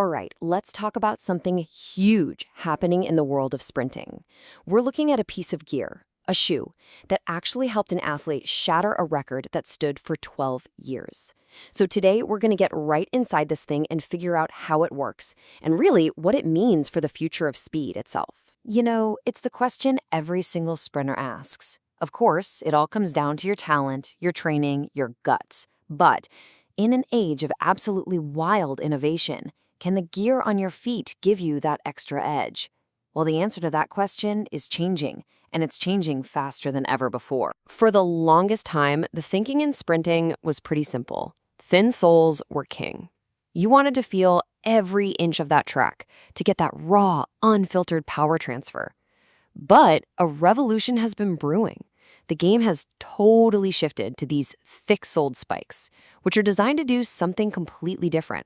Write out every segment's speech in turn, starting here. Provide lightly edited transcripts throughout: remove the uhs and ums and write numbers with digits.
All right, let's talk about something huge happening in the world of sprinting. We're looking at a piece of gear, a shoe, that actually helped an athlete shatter a record that stood for 12 years. So today, we're going to get right inside this thing and figure out how it works, and really what it means for the future of speed itself. You know, it's the question every single sprinter asks. Of course, it all comes down to your talent, your training, your guts. But in an age of absolutely wild innovation, can the gear on your feet give you that extra edge? Well, the answer to that question is changing, and it's changing faster than ever before. For the longest time, the thinking in sprinting was pretty simple. Thin soles were king. You wanted to feel every inch of that track to get that raw, unfiltered power transfer. But a revolution has been brewing. The game has totally shifted to these thick-soled spikes, which are designed to do something completely different.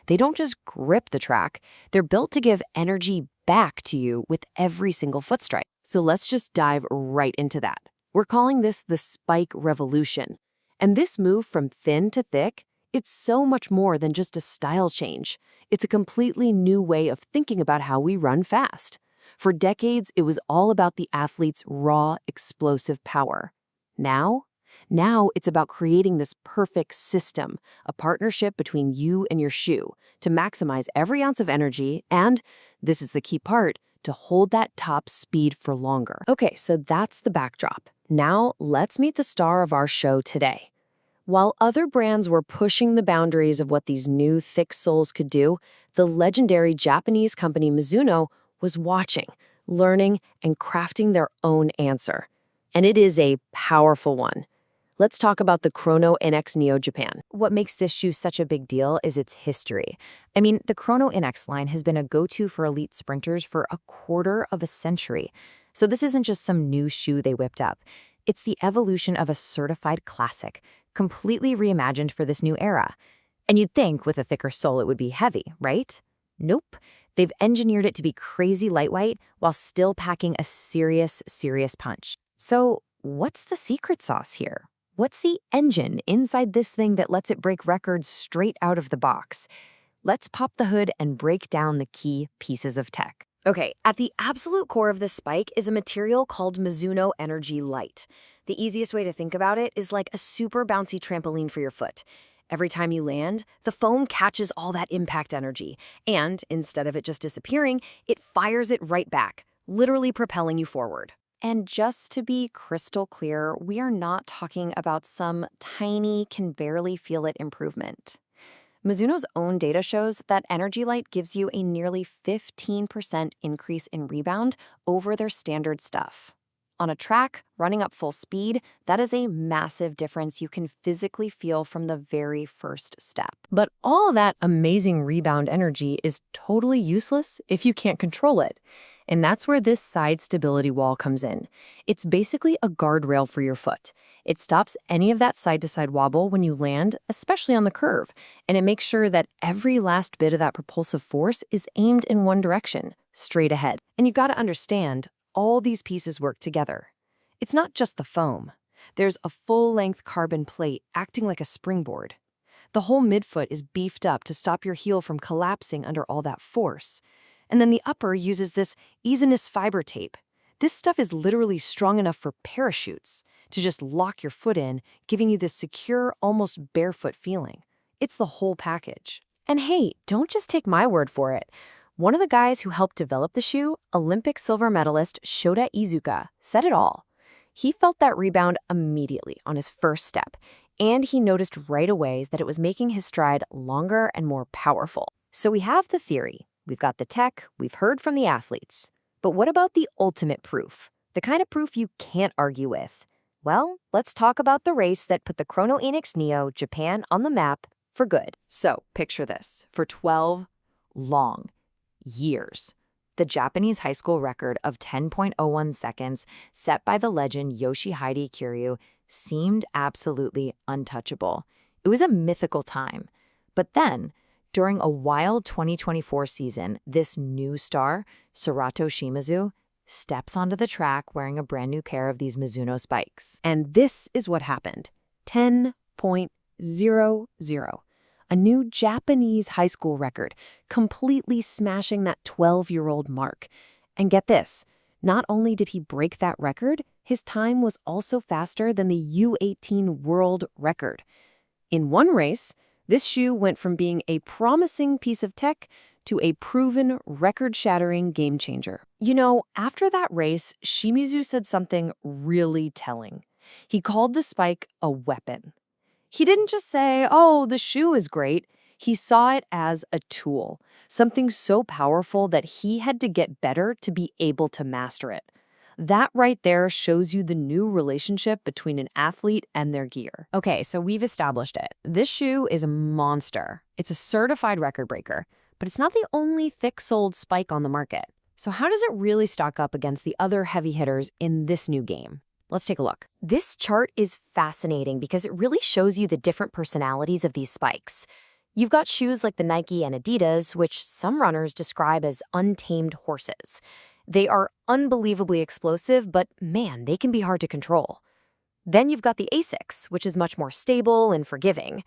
They don't just grip the track, they're built to give energy back to you with every single foot strike. So let's just dive right into that. We're calling this the spike revolution. And this move from thin to thick, it's so much more than just a style change. It's a completely new way of thinking about how we run fast. For decades, it was all about the athlete's raw, explosive power. Now it's about creating this perfect system, a partnership between you and your shoe, to maximize every ounce of energy and, this is the key part, to hold that top speed for longer. Okay, so that's the backdrop. Now let's meet the star of our show today. While other brands were pushing the boundaries of what these new thick soles could do, the legendary Japanese company MIZUNO was watching, learning, and crafting their own answer. And it is a powerful one. Let's talk about the Chrono Inx Neo Japan. What makes this shoe such a big deal is its history. I mean, the Chrono Inx line has been a go-to for elite sprinters for a quarter of a century. So this isn't just some new shoe they whipped up. It's the evolution of a certified classic, completely reimagined for this new era. And you'd think with a thicker sole it would be heavy, right? Nope. They've engineered it to be crazy lightweight while still packing a serious punch. So what's the secret sauce here? What's the engine inside this thing that lets it break records straight out of the box? Let's pop the hood and break down the key pieces of tech. Okay, at the absolute core of this spike is a material called MIZUNO ENERGY LITE. The easiest way to think about it is like a super bouncy trampoline for your foot. Every time you land, the foam catches all that impact energy, and instead of it just disappearing, it fires it right back, literally propelling you forward. And just to be crystal clear, we are not talking about some tiny, can barely feel it improvement. Mizuno's own data shows that Energy Light gives you a nearly 15% increase in rebound over their standard stuff. On a track, running up full speed, that is a massive difference you can physically feel from the very first step. But all that amazing rebound energy is totally useless if you can't control it. And that's where this side stability wall comes in. It's basically a guardrail for your foot. It stops any of that side-to-side wobble when you land, especially on the curve, and it makes sure that every last bit of that propulsive force is aimed in one direction, straight ahead. And you gotta understand, all these pieces work together. It's not just the foam. There's a full-length carbon plate acting like a springboard. The whole midfoot is beefed up to stop your heel from collapsing under all that force. And then the upper uses this Asics fiber tape. This stuff is literally strong enough for parachutes to just lock your foot in, giving you this secure, almost barefoot feeling. It's the whole package. And hey, don't just take my word for it. One of the guys who helped develop the shoe, Olympic silver medalist Shota Iizuka, said it all. He felt that rebound immediately on his first step, and he noticed right away that it was making his stride longer and more powerful. So we have the theory, we've got the tech, we've heard from the athletes. But what about the ultimate proof? The kind of proof you can't argue with? Well, let's talk about the race that put the Chrono Inx Neo Japan on the map for good. So picture this, for 12 long years. The Japanese high school record of 10.01 seconds set by the legend Yoshihide Kiryu seemed absolutely untouchable. It was a mythical time. But then, during a wild 2024 season, this new star, Sora Shimizu, steps onto the track wearing a brand new pair of these MIZUNO spikes. And this is what happened. 10.00. a new Japanese high school record, completely smashing that 12-year-old mark. And get this, not only did he break that record, his time was also faster than the U18 world record. In one race, this shoe went from being a promising piece of tech to a proven record-shattering game changer. You know, after that race, Shimizu said something really telling. He called the spike a weapon. He didn't just say, oh, the shoe is great. He saw it as a tool, something so powerful that he had to get better to be able to master it. That right there shows you the new relationship between an athlete and their gear. Okay, so we've established it. This shoe is a monster. It's a certified record breaker, but it's not the only thick-soled spike on the market. So how does it really stack up against the other heavy hitters in this new game? Let's take a look. This chart is fascinating because it really shows you the different personalities of these spikes. You've got shoes like the Nike and Adidas, which some runners describe as untamed horses. They are unbelievably explosive, but man, they can be hard to control. Then you've got the Asics, which is much more stable and forgiving.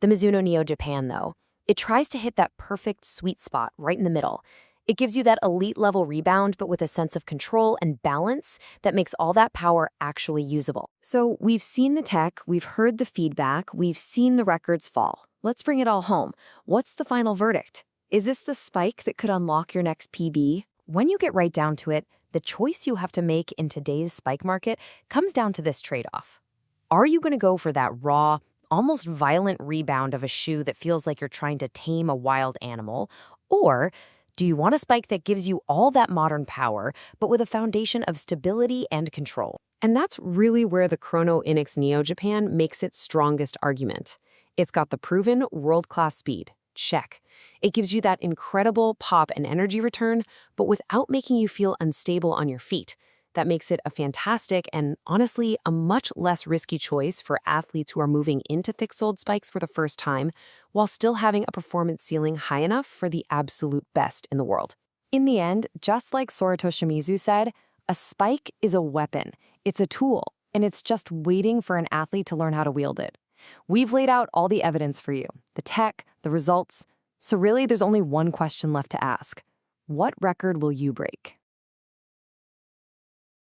The MIZUNO Neo Japan, though, it tries to hit that perfect sweet spot right in the middle. It gives you that elite-level rebound, but with a sense of control and balance that makes all that power actually usable. So we've seen the tech, we've heard the feedback, we've seen the records fall. Let's bring it all home. What's the final verdict? Is this the spike that could unlock your next PB? When you get right down to it, the choice you have to make in today's spike market comes down to this trade-off. Are you going to go for that raw, almost violent rebound of a shoe that feels like you're trying to tame a wild animal? Or do you want a spike that gives you all that modern power, but with a foundation of stability and control? And that's really where the Chrono Inx Neo Japan makes its strongest argument. It's got the proven world-class speed. Check. It gives you that incredible pop and energy return, but without making you feel unstable on your feet. That makes it a fantastic and, honestly, a much less risky choice for athletes who are moving into thick-soled spikes for the first time, while still having a performance ceiling high enough for the absolute best in the world. In the end, just like Sora Shimizu said, a spike is a weapon. It's a tool, and it's just waiting for an athlete to learn how to wield it. We've laid out all the evidence for you, the tech, the results. So really, there's only one question left to ask. What record will you break?